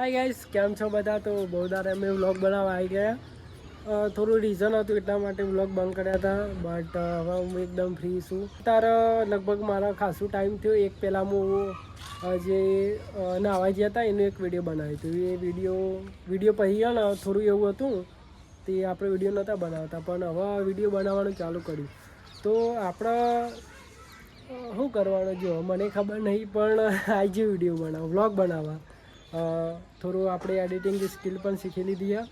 Hi guys, કેમ છો બધા? તો બહુ દાડા અમે વ્લોગ બનાવવા આવી ગયા. થોડું રીઝન હતું એટલા માટે વ્લોગ બંધ કર્યા હતા. બટ હવે હું એકદમ ફ્રી છું. તારે લગભગ મારા ખાસું ટાઈમ થયો. એક પહેલાં હું જે નાહવા ગયા હતા એનો એક વિડીયો બનાવ્યો હતો. એ વિડીયો પછી ને થોડું એવું હતું તે આપણે વિડીયો નહોતા બનાવતા, પણ હવે વિડીયો બનાવવાનું ચાલુ કર્યું. તો આપણે શું કરવાનું જો મને ખબર નહીં, પણ આજે વિડીયો બનાવો, વ્લોગ બનાવવા થોડું આપણે એડિટિંગની સ્કિલ પણ શીખી લીધી.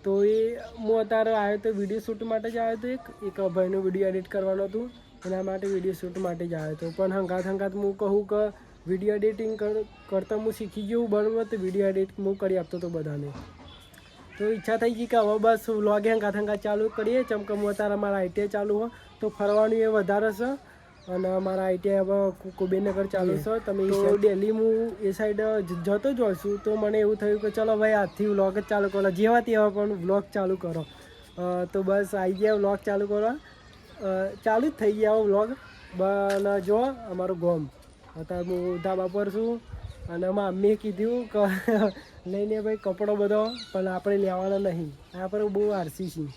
તો એ હું અત્યારે આવ્યો તો વિડીયો શૂટ માટે જ આવ્યો હતો. એક ભાઈનું વિડીયો એડિટ કરવાનું હતું, એના માટે વિડીયો શૂટ માટે જ આવ્યો હતો. પણ હંગાત હું કહું કે વિડીયો એડિટિંગ કરતાં હું શીખી ગયું બરાબર, તો વિડીયો એડિટ હું કરી આપતો હતો બધાને. તો ઈચ્છા થઈ ગઈ કે હવે બસ વ્લોગ હંગાત ચાલુ કરીએ. ચમ કે હું અત્યારે મારા આઈટીઆઈ ચાલુ હોય તો ફરવાનું એ વધારે છે. અને મારા આઈટીઆઈ હવે કુબેરનગર ચાલુ છે. તમે ડેલી હું એ સાઈડ જતો જ હોઉં છું. તો મને એવું થયું કે ચલો ભાઈ આજથી વ્લોગ જ ચાલુ કરો, જેવા તેવા પણ વ્લોગ ચાલુ કરો. તો બસ આવી ગયા વ્લોગ ચાલુ કરવા, ચાલુ જ થઈ ગયા વ્લોગ. અને જો અમારું ગોમ અત્યારે હું ધાબા પર છું. અને મમ્મીએ કીધું કે લઈને ભાઈ કપડો બધો, પણ આપણે લેવાના નહીં, આપણે બહુ આરસી છીએ.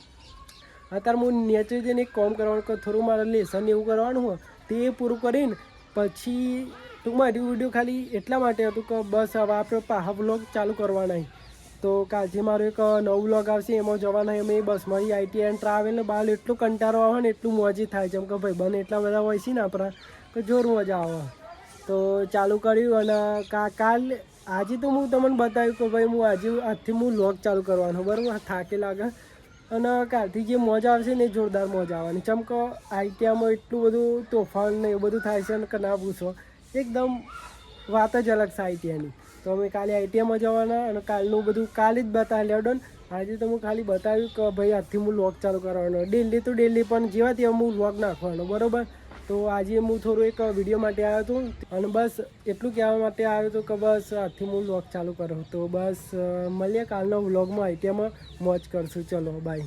અત્યારે હું નેચર જઈને એક કામ કરવાનું કે થોડું મારે લેસન એવું કરવાનું હોય તે પૂરું કરીને પછી ટૂંકમાં વિડીયો ખાલી એટલા માટે હતું કે બસ હવે આપણે પાહા વ્લોગ ચાલુ કરવાના. તો કાલથી મારો એક નવો વ્લોગ આવશે, એમાં જવાના અમે બસમાં આઈટીઆઈ અને ટ્રાવેલને બહાર એટલું કંટાળો આવે ને એટલું મોજી થાય. જેમ કે ભાઈ બને એટલા બધા હોય છે ને આપણા કે જોર મજા આવે. તો ચાલુ કર્યું અને કાલ આજે તો હું તમને બતાવ્યું કે ભાઈ આજથી હું વ્લોગ ચાલુ કરવાનો બરાબર. થાકે લાગે અને કાલથી જે મોજા આવશે ને એ જોરદાર મોજા આવવાની. ચમ કે આઈટીઆઈમાં એટલું બધું તોફાન ને એવું બધું થાય છે ને કે ના પૂછો, એકદમ વાત જ અલગ છે આઈટીઆઈની. તો અમે કાલે આઈટીઆઈમાં જવાના અને કાલનું બધું કાલે જ બતાવી લેડો. આજે તો હું ખાલી બતાવ્યું કે ભાઈ આજથી હું વ્લોગ ચાલુ કરવાનો, ડેલી તો ડેલી પણ જેવા તેવા હું વ્લોગ નાખવાનો બરાબર. તો આજે હું થોડું એક વિડીયો માટે આવ્યો હતો અને બસ એટલું કહેવા માટે આવ્યો હતો કે બસ આજથી હું વ્લોગ ચાલુ કરું. તો બસ મળીએ કાલનો વ્લોગમાં. આઈટીઆઈમાં મોજ કરશું. ચલો બાય.